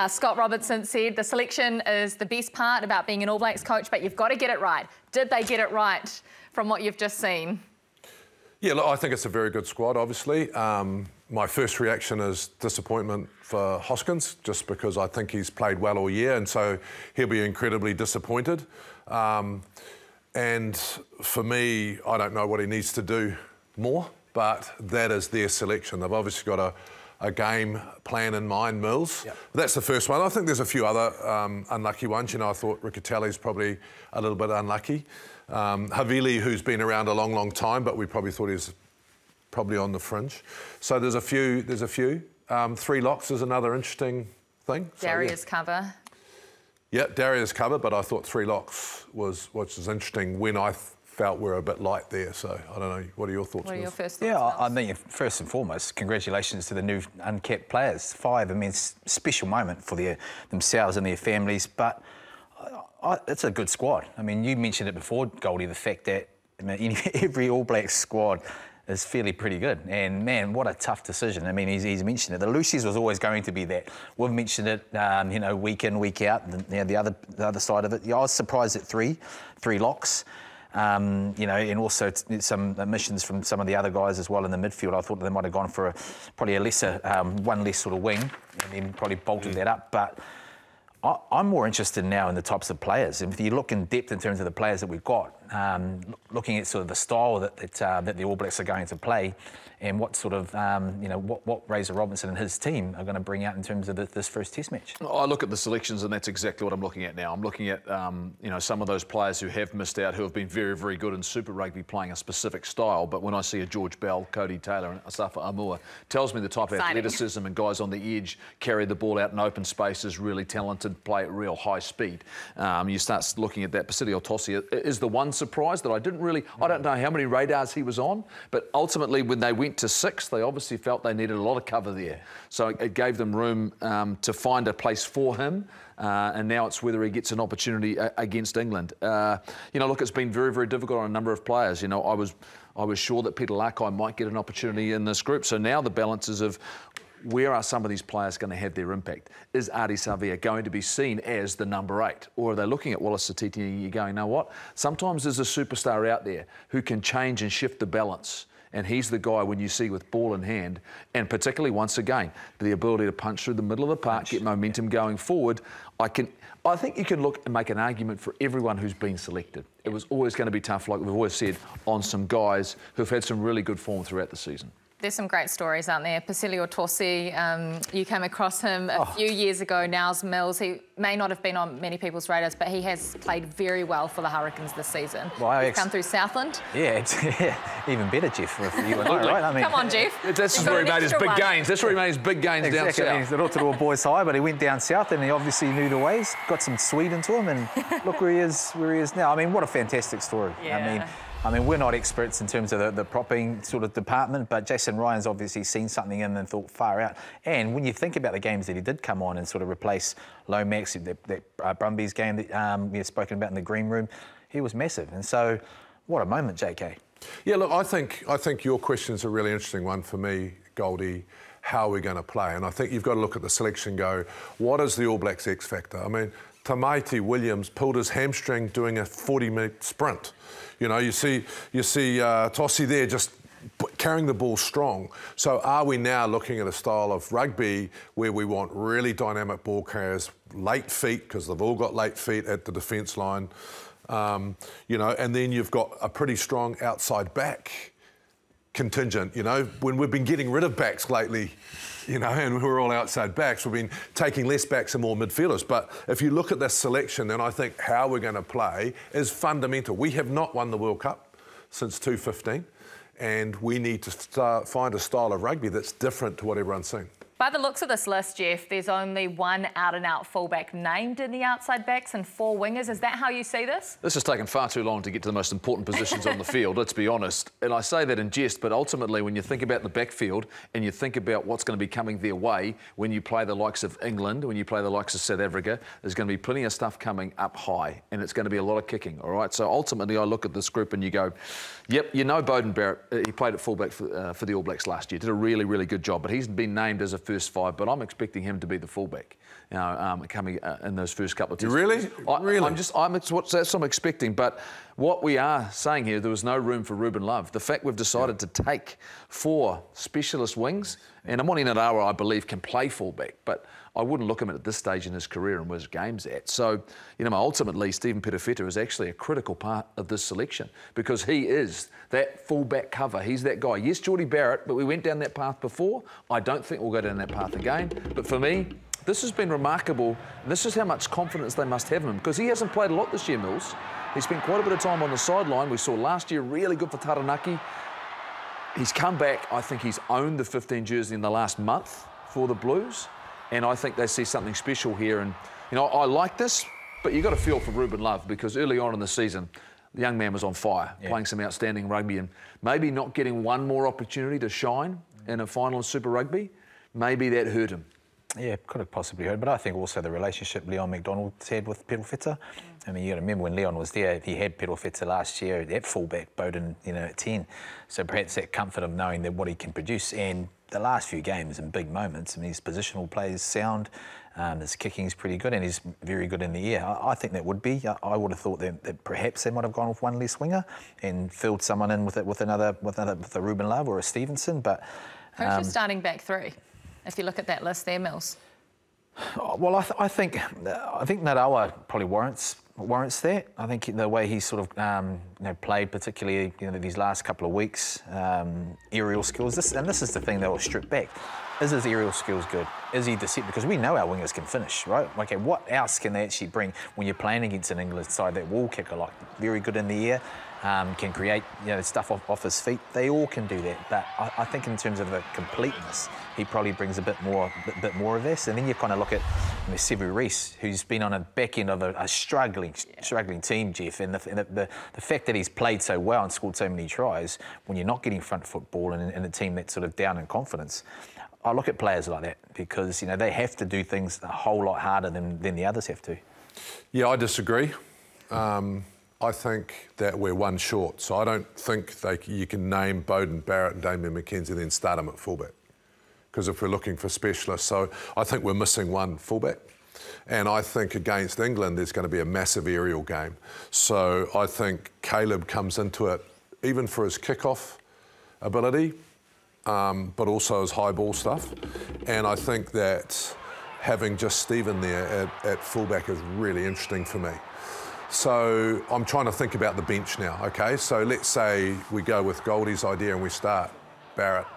Scott Robertson said the selection is the best part about being an All Blacks coach, but you've got to get it right. Did they get it right from what you've just seen? Yeah, look, I think it's a very good squad, obviously. My first reaction is disappointment for Hoskins, just because I think he's played well all year, and so he'll be incredibly disappointed. And for me, I don't know what he needs to do more, but that is their selection. They've obviously got a game plan in mind, Mills. Yep. That's the first one. I think there's a few other unlucky ones. You know, I thought Riccatelli's probably a little bit unlucky. Havili, who's been around a long, long time, but we probably thought he was probably on the fringe. So there's a few. 3 locks is another interesting thing. Darius cover. Yeah, Darius cover, but I thought 3 locks was interesting when I felt we're a bit light there. So I don't know. What are your thoughts? What are your first thoughts? Yeah, I mean, first and foremost, congratulations to the new uncapped players. 5. I mean, it's a special moment for themselves and their families, but it's a good squad. I mean, you mentioned it before, Goldie, the fact that every All Blacks squad is fairly pretty good. And, man, what a tough decision. I mean, he's mentioned it. The Lucy's was always going to be that. We've mentioned it, you know, week in, week out, the other side of it. Yeah, I was surprised at 3 locks. You know, and also some omissions from some of the other guys as well in the midfield. I thought they might have gone for probably a lesser, one less sort of wing, and then probably bolted that up. But I'm more interested now in the types of players. And if you look in depth in terms of the players that we've got, looking at sort of the style that the All Blacks are going to play, and what sort of, you know, what Razor Robertson and his team are going to bring out in terms of this first Test match. I look at the selections, and that's exactly what I'm looking at now. I'm looking at, you know, some of those players who have missed out, who have been very, very good in Super Rugby playing a specific style. But when I see a George Bell, Cody Taylor and Asafa Amua, tells me the type of athleticism and guys on the edge, carry the ball out in open spaces, really talented, play at real high speed. You start looking at that. Pasilio Tossi is the one surprise that I don't know how many radars he was on, but ultimately when they went to 6, they obviously felt they needed a lot of cover there. So it gave them room to find a place for him, and now it's whether he gets an opportunity against England. You know, look, it's been very, very difficult on a number of players. You know, I was sure that Peter Lakai might get an opportunity in this group. So now the balances of where are some of these players going to have their impact? Is Ardie Savea going to be seen as the number 8? Or are they looking at Wallace Satiti and you're going, you know what? Sometimes there's a superstar out there who can change and shift the balance. And he's the guy when you see with ball in hand, and particularly, once again, the ability to punch through the middle of the park, get momentum going forward. I think you can look and make an argument for everyone who's been selected. It was always going to be tough, like we've always said, on some guys who've had some really good form throughout the season. There's some great stories, aren't there? Pasilio Tossi, you came across him a few years ago. Now's Mills. He may not have been on many people's radars, but he has played very well for the Hurricanes this season. Well, he's come through Southland. Yeah, even better, Jeff. If you know, right? I mean, come on, Jeff. That's where he made his big gains. That's where he made his big gains down south. He's not to a boys' high, but he went down south, and he obviously knew the ways. Got some Sweden to him, and look where he is now. I mean, what a fantastic story. Yeah. I mean, we're not experts in terms of the propping sort of department, but Jason Ryan's obviously seen something in and thought far out. And when you think about the games that he did come on and sort of replace Lomax, that Brumbies game that we have spoken about in the green room, he was massive. And so, what a moment, JK. Yeah, look, I think your question's a really interesting one for me, Goldie. How are we going to play? And I think you've got to look at the selection and go, what is the All Blacks X factor? I mean, Tamaiti Williams pulled his hamstring doing a 40-minute sprint. You know, you see Tossi there just carrying the ball strong. So are we now looking at a style of rugby where we want really dynamic ball carriers, late feet, because they've all got late feet at the defence line, you know, and then you've got a pretty strong outside back contingent, you know, when we've been getting rid of backs lately, you know, and we're all outside backs. We've been taking less backs and more midfielders. But if you look at this selection, then I think how we're going to play is fundamental. We have not won the World Cup since 2015, and we need to find a style of rugby that's different to what everyone's seen. By the looks of this list, Jeff, there's only 1 out-and-out fullback named in the outside backs and 4 wingers. Is that how you see this? This has taken far too long to get to the most important positions on the field, let's be honest. And I say that in jest, but ultimately when you think about the backfield and you think about what's going to be coming their way when you play the likes of England, when you play the likes of South Africa, there's going to be plenty of stuff coming up high, and it's going to be a lot of kicking, all right? So ultimately I look at this group and you go, yep, you know Beauden Barrett, he played at fullback for the All Blacks last year, did a really, really good job, but he's been named as a first 5, but I'm expecting him to be the fullback. You know, coming in those first couple of tests. Really? That's what I'm expecting. But what we are saying here, there was no room for Ruben Love. The fact we've decided to take 4 specialist wings, and Amoni Narawa, I believe, can play fullback, but I wouldn't look at this stage in his career and where his game's at. So, you know, ultimately, Stephen Perofeta is actually a critical part of this selection because he is that fullback cover. He's that guy. Yes, Geordie Barrett, but we went down that path before. I don't think we'll go down that path again. But for me, this has been remarkable. This is how much confidence they must have in him because he hasn't played a lot this year, Mills. He spent quite a bit of time on the sideline. We saw last year really good for Taranaki. He's come back. I think he's owned the 15 jersey in the last month for the Blues. And I think they see something special here. And, you know, I like this, but you've got to feel for Ruben Love because early on in the season, the young man was on fire, playing some outstanding rugby and maybe not getting one more opportunity to shine in a final of Super Rugby. Maybe that hurt him. Yeah, could have possibly hurt, but I think also the relationship Leon McDonald's had with Perofeta. I mean, you got to remember when Leon was there, he had Perofeta last year at fullback, Bowden, you know, at 10. So perhaps that comfort of knowing that what he can produce. And the last few games and big moments, I mean, his positional play is sound, his kicking is pretty good, and he's very good in the air. I think that would be. I would have thought that perhaps they might have gone with one less winger and filled someone in with a Ruben Love or a Stevenson. But who's your starting back 3? If you look at that list there, Mills. Well, I think Narawa probably warrants that. I think the way he's sort of you know, played, particularly these last couple of weeks, aerial skills. This is the thing that will strip back. Is his aerial skills good? Is he deceptive? Because we know our wingers can finish, right? Okay, what else can they actually bring when you're playing against an England side that will kick a lot? Very good in the air, can create stuff off his feet. They all can do that. But I think in terms of the completeness, he probably brings a bit more of this. And then you kind of look at Sevu Reece, who's been on a back end of a struggling team, Jeff. And the fact that he's played so well and scored so many tries, when you're not getting front football in a team that's sort of down in confidence, I look at players like that because they have to do things a whole lot harder than the others have to. Yeah, I disagree. I think that we're one short, so I don't think you can name Bowden Barrett and Damien McKenzie and then start them at fullback. Because if we're looking for specialists, so I think we're missing one fullback. And I think against England, there's going to be a massive aerial game. So I think Caleb comes into it, even for his kickoff ability, but also his high ball stuff. And I think that having just Stephen there at fullback is really interesting for me. So I'm trying to think about the bench now, okay? So let's say we go with Goldie's idea and we start Barrett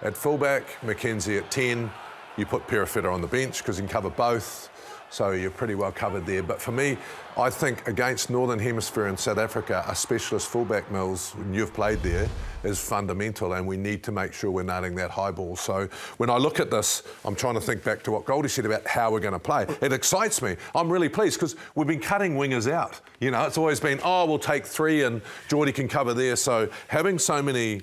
at fullback, McKenzie at 10. You put Perofeta on the bench because he can cover both. So you're pretty well covered there. But for me, I think against Northern Hemisphere and South Africa, a specialist fullback, Mills, when you've played there, is fundamental, and we need to make sure we're nailing that high ball. So when I look at this, I'm trying to think back to what Goldie said about how we're going to play. It excites me. I'm really pleased because we've been cutting wingers out. It's always been, we'll take 3 and Geordie can cover there. So having so many,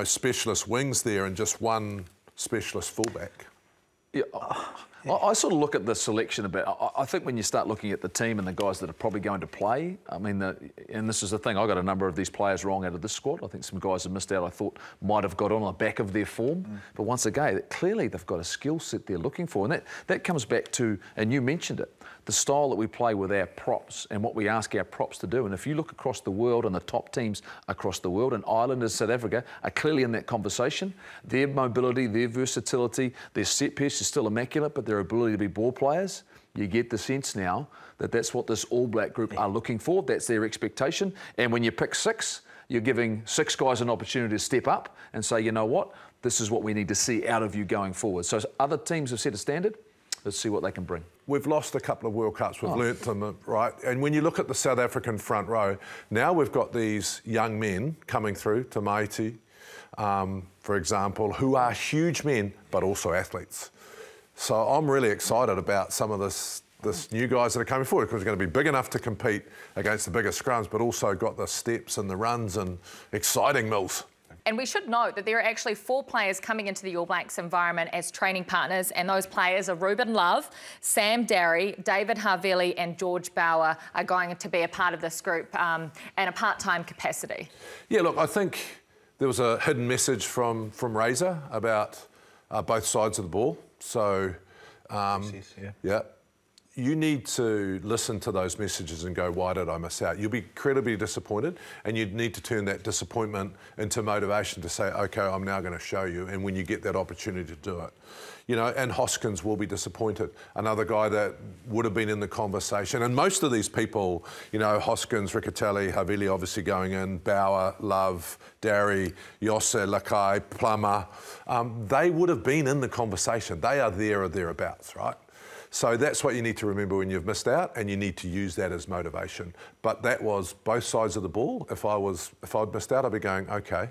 specialist wings there and just one specialist fullback. Yeah. I sort of look at the selection a bit. I think when you start looking at the team and the guys that are probably going to play, I mean, and this is the thing, I got a number of these players wrong out of this squad. I think some guys have missed out I thought might have got on the back of their form. But once again, clearly they've got a skill set they're looking for. And that comes back to, and you mentioned it, the style that we play with our props and what we ask our props to do. And if you look across the world and the top teams across the world, and Ireland and South Africa are clearly in that conversation, their mobility, their versatility, their set piece is still immaculate, but their ability to be ball players, you get the sense now that that's what this All Black group are looking for. That's their expectation. And when you pick 6, you're giving 6 guys an opportunity to step up and say, you know what, this is what we need to see out of you going forward. So other teams have set a standard. Let's see what they can bring. We've lost a couple of World Cups. We've learnt them, right? And when you look at the South African front row, now we've got these young men coming through, Tamaiti, for example, who are huge men, but also athletes. So I'm really excited about some of this new guys that are coming forward because they're going to be big enough to compete against the bigger scrums, but also got the steps and the runs and exciting, Mills. And we should note that there are actually 4 players coming into the All Blacks environment as training partners, and those players are Ruben Love, Sam Darry, David Havili and George Bauer are going to be a part of this group in a part-time capacity. Yeah, look, I think there was a hidden message from Razor about both sides of the ball. So, yeah. You need to listen to those messages and go, why did I miss out? You'll be incredibly disappointed, and you need to turn that disappointment into motivation to say, OK, I'm now going to show you, and when you get that opportunity to do it. You know, and Hoskins will be disappointed. Another guy that would have been in the conversation. And most of these people, you know, Hoskins, Riccatelli, Havili obviously going in, Bauer, Love, Darry, Yosse, Lakai, Plummer, they would have been in the conversation. They are there or thereabouts, right? So that's what you need to remember when you've missed out, and you need to use that as motivation. But that was both sides of the ball. If I'd missed out, I'd be going, OK,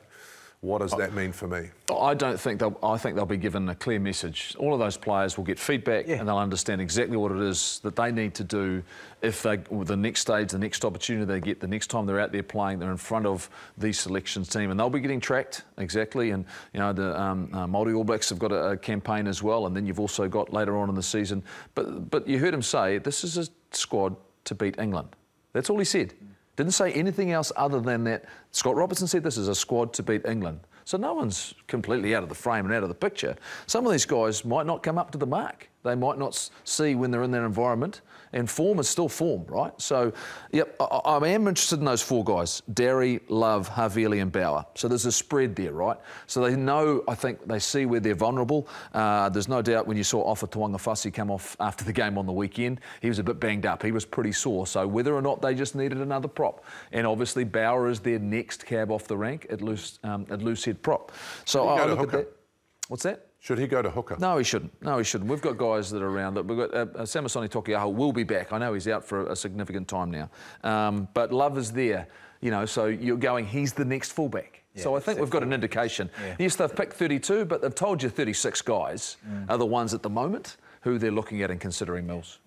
what does that mean for me? I think they'll be given a clear message. All of those players will get feedback, and they'll understand exactly what it is that they need to do if they, the next stage, the next opportunity they get, the next time they're out there playing, they're in front of the selections team, and they'll be getting tracked exactly. And you know, the Māori All Blacks have got a campaign as well, and then you've also got later on in the season. But you heard him say this is a squad to beat England. That's all he said. Didn't say anything else other than that. Scott Robertson said this is a squad to beat England. So no one's completely out of the frame and out of the picture. Some of these guys might not come up to the mark. They might not see when they're in their environment, and form is still form, right? So, yep, I am interested in those four guys, Darry, Love, Havili and Bauer. So there's a spread there, right? So they know, I think they see where they're vulnerable. There's no doubt when you saw Ofa Tuangafasi come off after the game on the weekend, he was a bit banged up. He was pretty sore. So whether or not they just needed another prop. And obviously Bauer is their next cab off the rank at loose head prop. So I look at that. What's that? Should he go to hooker? No, he shouldn't. No, he shouldn't. We've got guys that are around. We've got Samasoni Tokiaho will be back. I know he's out for a significant time now. But Love is there, you know, so you're going, he's the next fullback. Yeah, so I think we've got an indication. Yeah. Yes, they've picked 32, but they've told you 36 guys are the ones at the moment who they're looking at and considering, Mills.